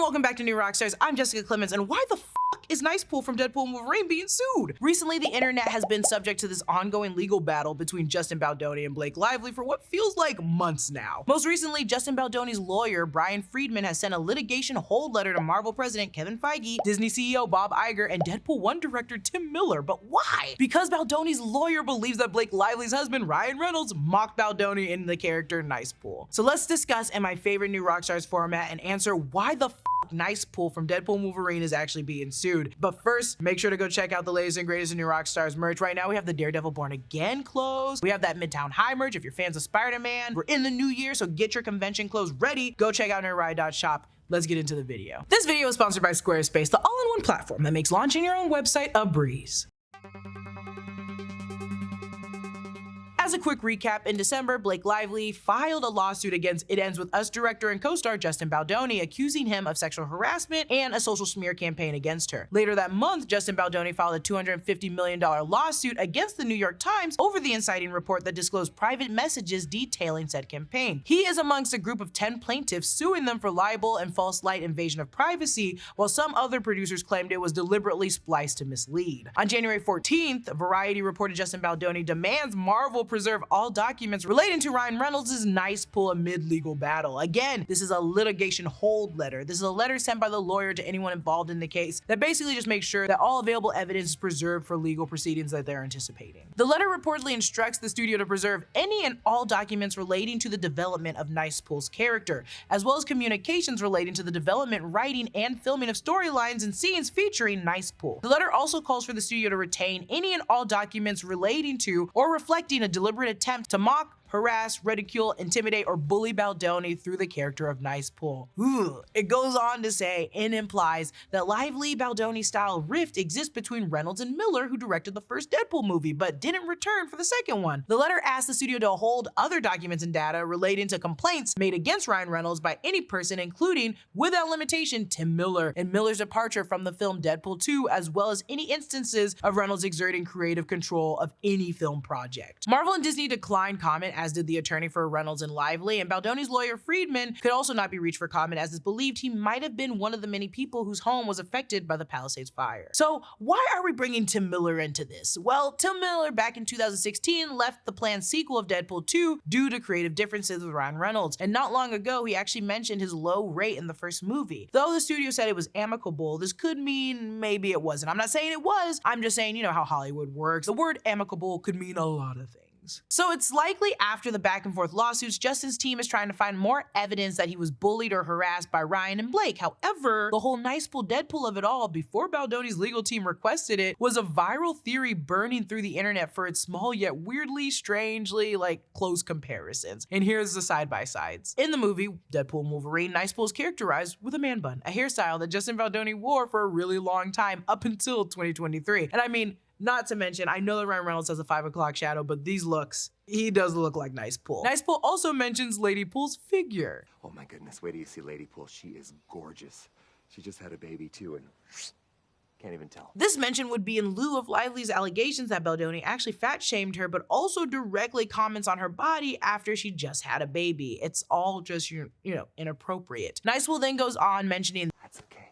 welcome back to New Rockstars. I'm Jessica Clemons, and why the fuck is Nicepool from Deadpool Wolverine being sued? Recently, the internet has been subject to this ongoing legal battle between Justin Baldoni and Blake Lively for what feels like months now. Most recently, Justin Baldoni's lawyer, Brian Friedman, has sent a litigation hold letter to Marvel president Kevin Feige, Disney CEO Bob Iger, and Deadpool 1 director Tim Miller. But why? Because Baldoni's lawyer believes that Blake Lively's husband, Ryan Reynolds, mocked Baldoni in the character Nicepool. So let's discuss in my favorite New Rockstars format and answer why the Nicepool from Deadpool Wolverine is actually being sued. But first, make sure to go check out the latest and greatest in New Rockstars merch. Right now, we have the Daredevil Born Again clothes. We have that Midtown High merch if you're fans of Spider-Man. We're in the new year, so get your convention clothes ready. Go check out nerdride.shop. Let's get into the video. This video is sponsored by Squarespace, the all-in-one platform that makes launching your own website a breeze. As a quick recap, in December, Blake Lively filed a lawsuit against It Ends With Us director and co-star Justin Baldoni, accusing him of sexual harassment and a social smear campaign against her. Later that month, Justin Baldoni filed a $250 million lawsuit against the New York Times over the inciting report that disclosed private messages detailing said campaign. He is amongst a group of 10 plaintiffs suing them for libel and false light invasion of privacy, while some other producers claimed it was deliberately spliced to mislead. On January 14th, Variety reported Justin Baldoni demands Marvel preserve all documents relating to Ryan Reynolds' Nicepool amid legal battle. Again, this is a litigation hold letter. This is a letter sent by the lawyer to anyone involved in the case that basically just makes sure that all available evidence is preserved for legal proceedings that they're anticipating. The letter reportedly instructs the studio to preserve any and all documents relating to the development of Nicepool's character, as well as communications relating to the development, writing, and filming of storylines and scenes featuring Nicepool. The letter also calls for the studio to retain any and all documents relating to or reflecting a deliberate attempt to mock, harass, ridicule, intimidate, or bully Baldoni through the character of Nicepool. It goes on to say and implies that lively Baldoni style rift exists between Reynolds and Miller, who directed the first Deadpool movie but didn't return for the second one. The letter asks the studio to hold other documents and data relating to complaints made against Ryan Reynolds by any person, including, without limitation, Tim Miller, and Miller's departure from the film Deadpool 2, as well as any instances of Reynolds exerting creative control of any film project. Marvel and Disney declined comment, as did the attorney for Reynolds and Lively, and Baldoni's lawyer Friedman could also not be reached for comment, as it's believed he might have been one of the many people whose home was affected by the Palisades fire. So why are we bringing Tim Miller into this? Well, Tim Miller back in 2016 left the planned sequel of Deadpool 2 due to creative differences with Ryan Reynolds, and not long ago he actually mentioned his low rate in the first movie. Though the studio said it was amicable, this could mean maybe it wasn't. I'm not saying it was, I'm just saying, you know how Hollywood works. The word amicable could mean a lot of things. So it's likely after the back and forth lawsuits, Justin's team is trying to find more evidence that he was bullied or harassed by Ryan and Blake. However, the whole Nicepool Deadpool of it all, before Baldoni's legal team requested it, was a viral theory burning through the internet for its small yet weirdly, strangely, close comparisons. And here's the side-by-sides. In the movie, Deadpool and Wolverine, Nicepool is characterized with a man bun, a hairstyle that Justin Baldoni wore for a really long time, up until 2023. And I mean, not to mention, I know that Ryan Reynolds has a 5 o'clock shadow, but these looks, he does look like Nicepool. Nicepool also mentions Lady Pool's figure. Oh my goodness, wait till you see Lady Pool. She is gorgeous. She just had a baby too, and can't even tell. This mention would be in lieu of Lively's allegations that Baldoni actually fat-shamed her, but also directly comments on her body after she just had a baby. It's all just, you know, inappropriate. Nicepool then goes on mentioning, "That's okay.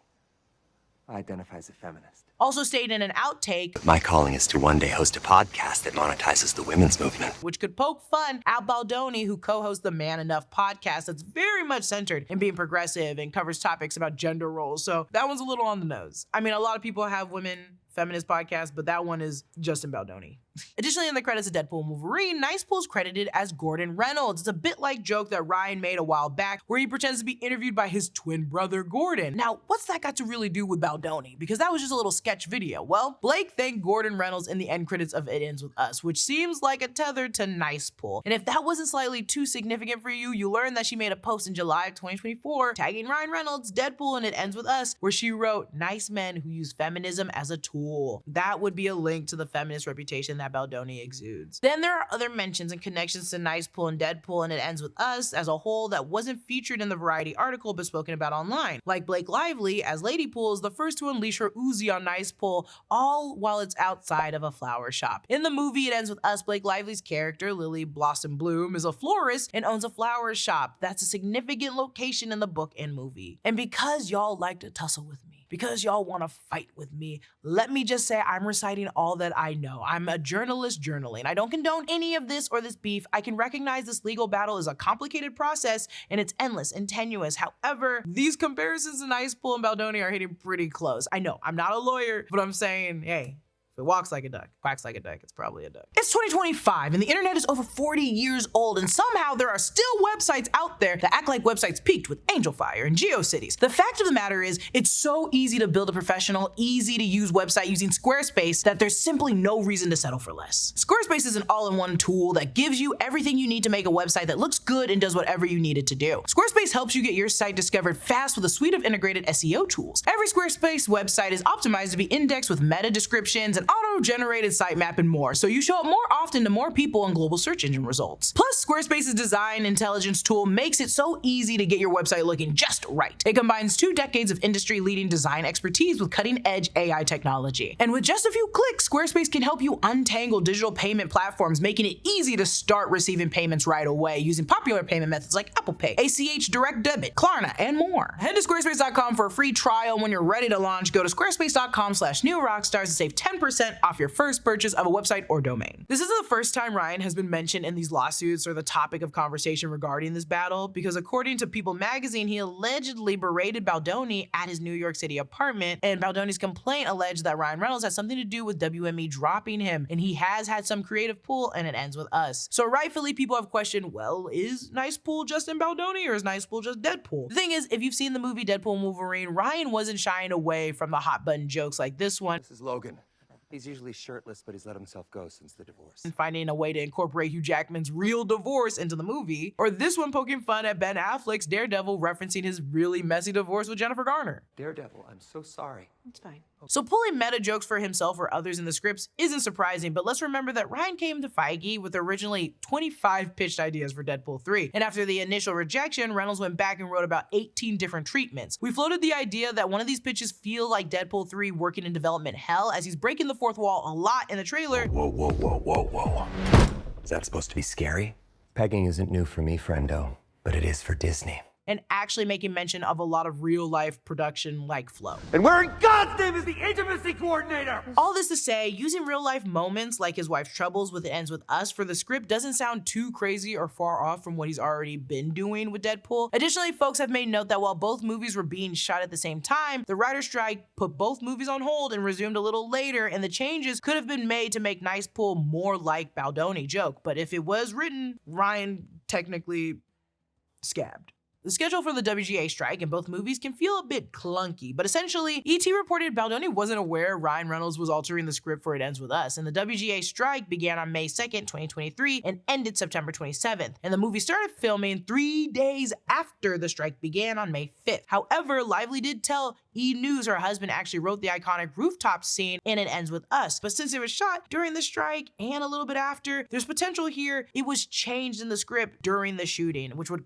I identify as a feminist." Also stated in an outtake, "My calling is to one day host a podcast that monetizes the women's movement," which could poke fun at Baldoni, who co-hosts the Man Enough podcast that's very much centered in being progressive and covers topics about gender roles. So that one's a little on the nose. I mean, a lot of people have women feminist podcasts, but that one is Justin Baldoni. Additionally, in the credits of Deadpool and Wolverine, Nicepool is credited as Gordon Reynolds. It's a bit like joke that Ryan made a while back where he pretends to be interviewed by his twin brother Gordon. Now, what's that got to really do with Baldoni? Because that was just a little sketch video. Well, Blake thanked Gordon Reynolds in the end credits of It Ends With Us, which seems like a tether to Nicepool. And if that wasn't slightly too significant for you, you learned that she made a post in July of 2024 tagging Ryan Reynolds, Deadpool, and It Ends With Us, where she wrote, "Nice men who use feminism as a tool." That would be a link to the feminist reputation that Baldoni exudes. Then there are other mentions and connections to Nicepool and Deadpool and It Ends With Us as a whole that wasn't featured in the Variety article but spoken about online. Like Blake Lively, as Lady Pool is the first to unleash her Uzi on Nicepool, all while it's outside of a flower shop. In the movie, it ends with us. Blake Lively's character, Lily Blossom Bloom, is a florist and owns a flower shop. That's a significant location in the book and movie. And because y'all like to tussle with me, because y'all want to fight with me, let me just say I'm reciting all that I know. I'm a journalist journaling. I don't condone any of this or this beef. I can recognize this legal battle is a complicated process and it's endless and tenuous. However, these comparisons to Nicepool and Baldoni are hitting pretty close. I know, I'm not a lawyer, but I'm saying, hey, if it walks like a duck, quacks like a duck, it's probably a duck. It's 2025 and the internet is over 40 years old, and somehow there are still websites out there that act like websites peaked with Angel Fire and GeoCities. The fact of the matter is, it's so easy to build a professional, easy to use website using Squarespace that there's simply no reason to settle for less. Squarespace is an all-in-one tool that gives you everything you need to make a website that looks good and does whatever you need it to do. Squarespace helps you get your site discovered fast with a suite of integrated SEO tools. Every Squarespace website is optimized to be indexed with meta descriptions and auto-generated sitemap and more, so you show up more often to more people in global search engine results. Plus, Squarespace's design intelligence tool makes it so easy to get your website looking just right. It combines 2 decades of industry-leading design expertise with cutting-edge AI technology. And with just a few clicks, Squarespace can help you untangle digital payment platforms, making it easy to start receiving payments right away using popular payment methods like Apple Pay, ACH Direct Debit, Klarna, and more. Head to squarespace.com for a free trial. When you're ready to launch, go to squarespace.com/newrockstars to save 10% off your first purchase of a website or domain. This isn't the first time Ryan has been mentioned in these lawsuits or the topic of conversation regarding this battle, because according to People magazine, he allegedly berated Baldoni at his New York City apartment, and Baldoni's complaint alleged that Ryan Reynolds had something to do with WME dropping him, and he has had some creative pull, and it ends with us. So rightfully, people have questioned, well, is Nicepool Justin Baldoni or is Nicepool just Deadpool? The thing is, if you've seen the movie Deadpool Wolverine, Ryan wasn't shying away from the hot button jokes like this one. This is Logan. He's usually shirtless, but he's let himself go since the divorce. And finding a way to incorporate Hugh Jackman's real divorce into the movie, or this one poking fun at Ben Affleck's Daredevil referencing his really messy divorce with Jennifer Garner. Daredevil, I'm so sorry. It's fine. So pulling meta jokes for himself or others in the scripts isn't surprising, but let's remember that Ryan came to Feige with originally 25 pitched ideas for Deadpool 3, and after the initial rejection, Reynolds went back and wrote about 18 different treatments. We floated the idea that one of these pitches feel like Deadpool 3 working in development hell, as he's breaking the fourth wall a lot in the trailer. Whoa. Is that supposed to be scary? Pegging isn't new for me, friendo, but it is for Disney. And actually making mention of a lot of real-life production-like flow. And where in God's name is the intimacy coordinator? All this to say, using real-life moments like his wife's troubles with It Ends With Us for the script doesn't sound too crazy or far off from what he's already been doing with Deadpool. Additionally, folks have made note that while both movies were being shot at the same time, the writer's strike put both movies on hold and resumed a little later, and the changes could have been made to make Nicepool more like Baldoni joke. But if it was written, Ryan technically scabbed. The schedule for the WGA strike in both movies can feel a bit clunky, but essentially, ET reported Baldoni wasn't aware Ryan Reynolds was altering the script for It Ends With Us, and the WGA strike began on May 2nd, 2023, and ended September 27th, and the movie started filming 3 days after the strike began on May 5th. However, Lively did tell E! News her husband actually wrote the iconic rooftop scene in It Ends With Us, but since it was shot during the strike and a little bit after, there's potential here it was changed in the script during the shooting, which would,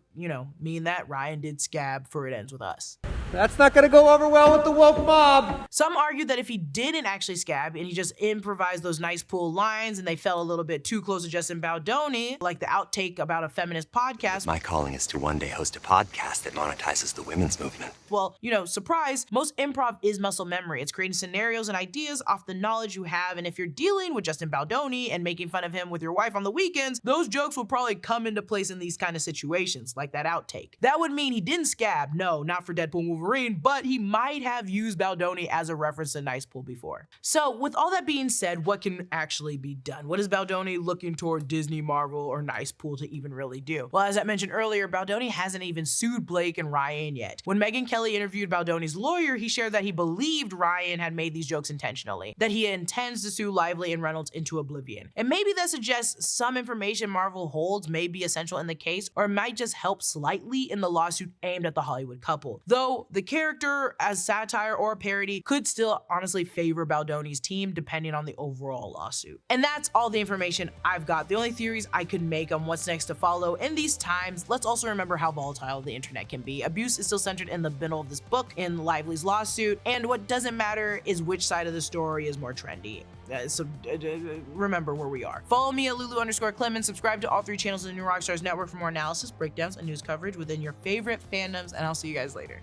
mean that Ryan did scab for It Ends With Us. That's not gonna go over well with the woke mob. Some argue that if he didn't actually scab and he just improvised those Nicepool lines and they fell a little bit too close to Justin Baldoni, like the outtake about a feminist podcast. My calling is to one day host a podcast that monetizes the women's movement. Well, surprise, most improv is muscle memory. It's creating scenarios and ideas off the knowledge you have, and if you're dealing with Justin Baldoni and making fun of him with your wife on the weekends, those jokes will probably come into place in these kind of situations, like that outtake. That would mean he didn't scab, no, not for Deadpool Wolverine, but he might have used Baldoni as a reference to Nicepool before. So with all that being said, what can actually be done? What is Baldoni looking toward Disney, Marvel, or Nicepool to even really do? Well, as I mentioned earlier, Baldoni hasn't even sued Blake and Ryan yet. When Megyn Kelly interviewed Baldoni's lawyer, he shared that he believed Ryan had made these jokes intentionally, that he intends to sue Lively and Reynolds into oblivion. And maybe that suggests some information Marvel holds may be essential in the case, or might just help slightly in the lawsuit aimed at the Hollywood couple. Though, So the character as satire or a parody could still honestly favor Baldoni's team depending on the overall lawsuit. And that's all the information I've got. The only theories I could make on what's next to follow in these times. Let's also remember how volatile the internet can be. Abuse is still centered in the middle of this book in Lively's lawsuit, and what doesn't matter is which side of the story is more trendy. So remember where we are. Follow me at Lulu_Clemons. Subscribe to all 3 channels in the new Rockstars network for more analysis, breakdowns, and news coverage within your favorite fandoms, and I'll see you guys later.